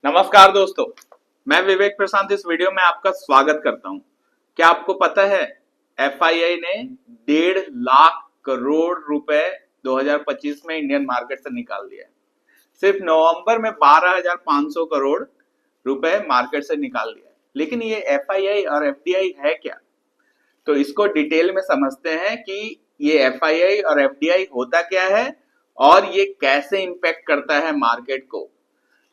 नमस्कार दोस्तों, मैं विवेक प्रशांत इस वीडियो में आपका स्वागत करता हूं। क्या आपको पता है एफआईआई ने 1.5 लाख करोड़ रुपए 2025 में इंडियन मार्केट से निकाल दिया है। सिर्फ नवंबर में 12,500 करोड़ रुपए मार्केट से निकाल दिया है। लेकिन ये एफआईआई और एफडीआई है क्या? तो इसको डिटेल में समझते हैं कि ये एफआईआई और एफडीआई होता क्या है और ये कैसे इंपैक्ट करता है मार्केट को।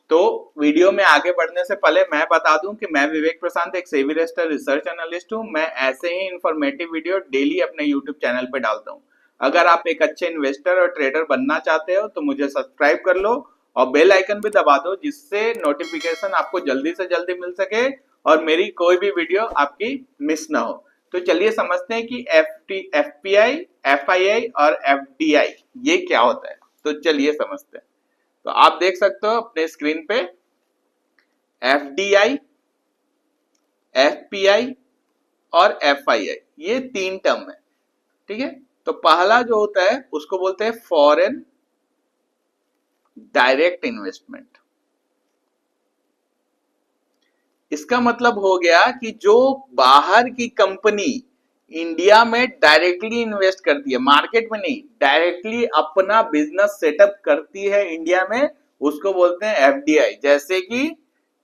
तो वीडियो में आगे बढ़ने से पहले मैं बता दूं कि मैं विवेक प्रशांत एक सेबी रजिस्टर्ड रिसर्च एनालिस्ट हूं। मैं ऐसे ही इंफॉर्मेटिव वीडियो डेली अपने यूट्यूब चैनल पे डालता हूं। अगर आप एक अच्छे इन्वेस्टर और ट्रेडर बनना चाहते हो तो मुझे सब्सक्राइब कर लो और बेल आइकन भी दबा दो, जिससे नोटिफिकेशन आपको जल्दी से जल्दी मिल सके और मेरी कोई भी वीडियो आपकी मिस ना हो। तो चलिए समझते हैं कि एफपीआई, एफआईआई और एफडीआई ये क्या होता है। तो चलिए समझते हैं। तो आप देख सकते हो अपने स्क्रीन पे एफडीआई, एफपीआई और एफआईआई, ये तीन टर्म है। ठीक है, तो पहला जो होता है उसको बोलते हैं फॉरेन डायरेक्ट इन्वेस्टमेंट। इसका मतलब हो गया कि जो बाहर की कंपनी इंडिया में डायरेक्टली इन्वेस्ट करती है, मार्केट में नहीं, डायरेक्टली अपना बिजनेस सेटअप करती है इंडिया में, उसको बोलते हैं एफडीआई। जैसे कि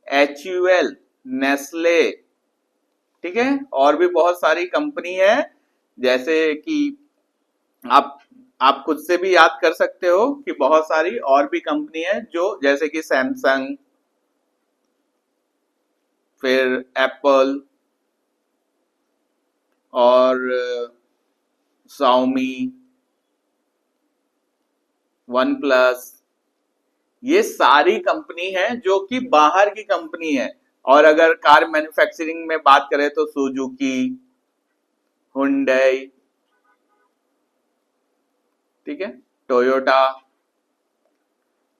एचयूएल, नेस्ले, ठीक है, और भी बहुत सारी कंपनी है। जैसे कि आप आप खुद से भी याद कर सकते हो कि बहुत सारी और भी कंपनी है, जो जैसे कि सैमसंग, फिर एप्पल और Xiaomi, वन प्लस, ये सारी कंपनी है जो कि बाहर की कंपनी है। और अगर कार मैन्युफैक्चरिंग में बात करें तो सुजुकी, हुंडई, ठीक है, टोयोटा।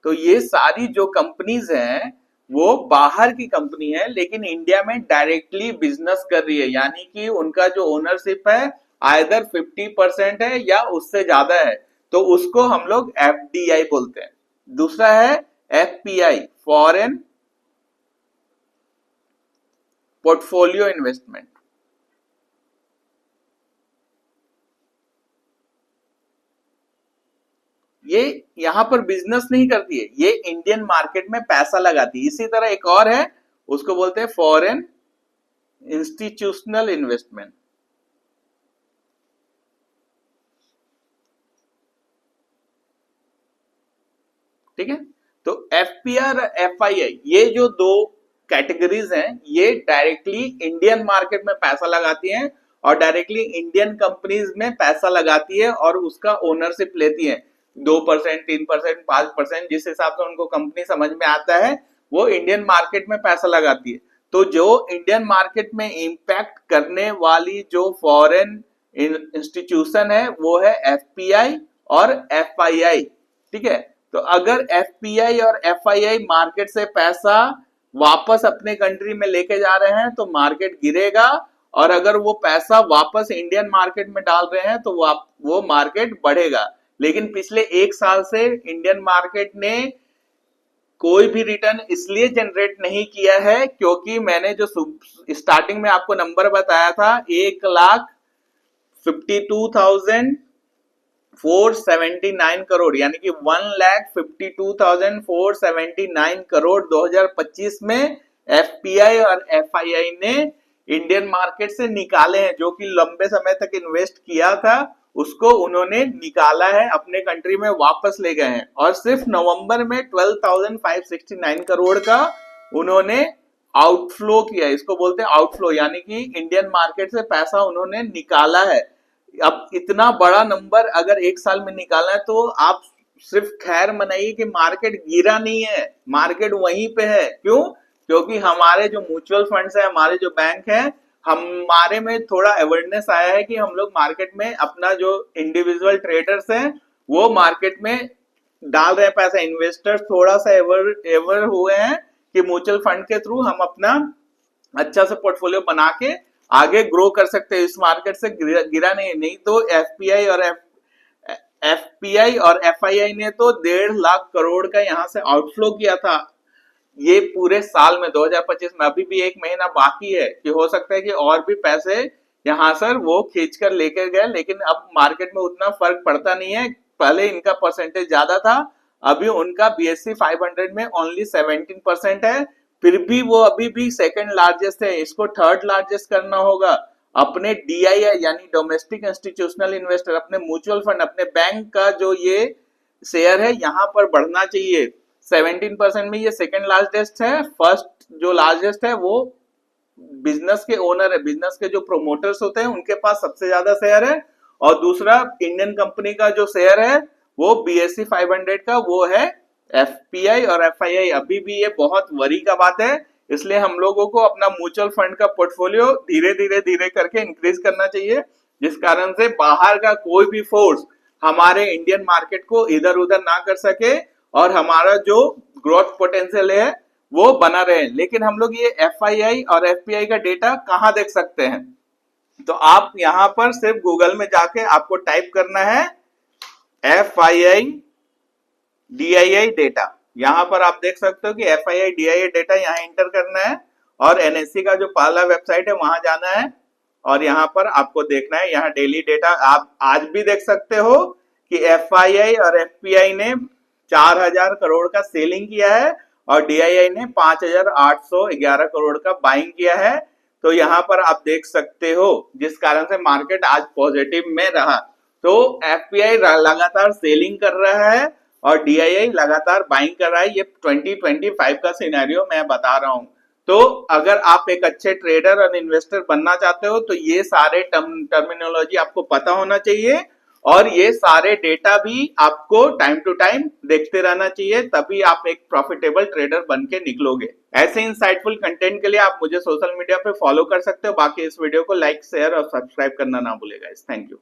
तो ये सारी जो कंपनीज हैं वो बाहर की कंपनी है, लेकिन इंडिया में डायरेक्टली बिजनेस कर रही है। यानी कि उनका जो ओनरशिप है आइदर 50% है या उससे ज्यादा है, तो उसको हम लोग एफडीआई बोलते हैं। दूसरा है एफपीआई, फॉरेन पोर्टफोलियो इन्वेस्टमेंट। ये यहां पर बिजनेस नहीं करती है, ये इंडियन मार्केट में पैसा लगाती है। इसी तरह एक और है, उसको बोलते हैं फॉरेन इंस्टीट्यूशनल इन्वेस्टमेंट। ठीक है, तो एफपीआर, एफआईआई, ये जो दो कैटेगरीज हैं, ये डायरेक्टली इंडियन मार्केट में पैसा लगाती हैं और डायरेक्टली इंडियन कंपनीज में पैसा लगाती है और उसका ओनरशिप लेती है। 2%, 3%, 5%, जिस हिसाब से उनको कंपनी समझ में आता है वो इंडियन मार्केट में पैसा लगाती है। तो जो इंडियन मार्केट में इंपैक्ट करने वाली जो फॉरेन इंस्टीट्यूशन है वो है एफपीआई और एफआईआई। ठीक है, तो अगर एफपीआई और एफआईआई मार्केट से पैसा वापस अपने कंट्री में लेके जा रहे हैं तो मार्केट गिरेगा, और अगर वो पैसा वापस इंडियन मार्केट में डाल रहे हैं तो वो मार्केट बढ़ेगा। लेकिन पिछले एक साल से इंडियन मार्केट ने कोई भी रिटर्न इसलिए जनरेट नहीं किया है क्योंकि मैंने जो स्टार्टिंग में आपको नंबर बताया था, 1,52,479 करोड़, यानी कि 1,52,479 करोड़ 2025 में एफपीआई और एफआईआई ने इंडियन मार्केट से निकाले हैं। जो कि लंबे समय तक इन्वेस्ट किया था उसको उन्होंने निकाला है, अपने कंट्री में वापस ले गए हैं। और सिर्फ नवंबर में 12,569 करोड़ का उन्होंने आउटफ्लो किया। इसको बोलते हैं आउटफ्लो, यानी कि इंडियन मार्केट से पैसा उन्होंने निकाला है। अब इतना बड़ा नंबर अगर एक साल में निकालना है तो आप सिर्फ खैर मनाइए कि मार्केट गिरा नहीं है, मार्केट वहीं पे है। क्यों? क्योंकि हमारे जो म्यूचुअल फंड्स है, हमारे जो बैंक है, हमारे में थोड़ा अवेयरनेस आया है कि हम लोग मार्केट में अपना जो इंडिविजुअल ट्रेडर्स हैं वो मार्केट में डाल रहे हैं पैसा। इन्वेस्टर्स थोड़ा सा एवर हुए हैं कि म्यूचुअल फंड के थ्रू हम अपना अच्छा सा पोर्टफोलियो बना के आगे ग्रो कर सकते हैं, इस मार्केट से गिरा नहीं तो एफपीआई और एफआईआई ने तो 1.5 लाख करोड़ का यहां से आउटफ्लो किया था ये पूरे साल में 2025 में अभी भी एक महीना बाकी है कि हो सकता है कि और भी पैसे यहाँ सर वो खींच कर लेकर गए, लेकिन अब मार्केट में उतना फर्क पड़ता नहीं है। पहले इनका परसेंटेज ज्यादा था, अभी उनका BSE 500 में ओनली 17% है, फिर भी वो अभी भी सेकंड लार्जेस्ट है, इसको थर्ड लार्जेस्ट करना होगा। अपने DII यानी डोमेस्टिक इंस्टीट्यूशनल इन्वेस्टर, अपने म्यूचुअल फंड, अपने बैंक का जो ये शेयर है यहाँ पर बढ़ना चाहिए। 17% में ये सेकंड लार्जेस्ट है, फर्स्ट जो लार्जेस्ट है वो बिजनेस के ओनर है, बिजनेस के जो प्रोमोटर्स होते हैं उनके पास सबसे ज्यादा शेयर है। और दूसरा इंडियन कंपनी का जो शेयर है वो BSE 500 का वो है FPI और FII। अभी भी ये बहुत वरी का बात है, इसलिए हम लोगों को अपना म्यूचुअल फंड का पोर्टफोलियो धीरे करके इंक्रीज करना चाहिए, जिस कारण से बाहर का कोई भी फोर्स हमारे इंडियन मार्केट को इधर उधर ना कर सके और हमारा जो ग्रोथ पोटेंशियल है वो बना रहे। लेकिन हम लोग ये FII और FPI का डेटा कहाँ देख सकते हैं? तो आप यहाँ पर सिर्फ गूगल में जाके आपको टाइप करना है FII DII डेटा। यहाँ पर आप देख सकते हो कि FII DII डेटा यहाँ इंटर करना है और NSE का जो पहला वेबसाइट है वहां जाना है और यहाँ पर आपको देखना है। यहाँ डेली डेटा आप आज भी देख सकते हो कि FII और FPI ने 4000 करोड़ का सेलिंग किया है और DII ने 5811 करोड़ का बाइंग किया है। तो यहाँ पर आप देख सकते हो, जिस कारण से मार्केट आज पॉजिटिव में रहा। तो FPI लगातार सेलिंग कर रहा है और DII लगातार बाइंग कर रहा है। ये 2025 का सिनेरियो मैं बता रहा हूँ। तो अगर आप एक अच्छे ट्रेडर और इन्वेस्टर बनना चाहते हो तो ये सारे टर्मिनोलॉजी आपको पता होना चाहिए और ये सारे डेटा भी आपको टाइम टू टाइम देखते रहना चाहिए, तभी आप एक प्रॉफिटेबल ट्रेडर बन के निकलोगे। ऐसे इंसाइटफुल कंटेंट के लिए आप मुझे सोशल मीडिया पे फॉलो कर सकते हो। बाकी इस वीडियो को लाइक, शेयर और सब्सक्राइब करना ना भूलेगा। Thank you.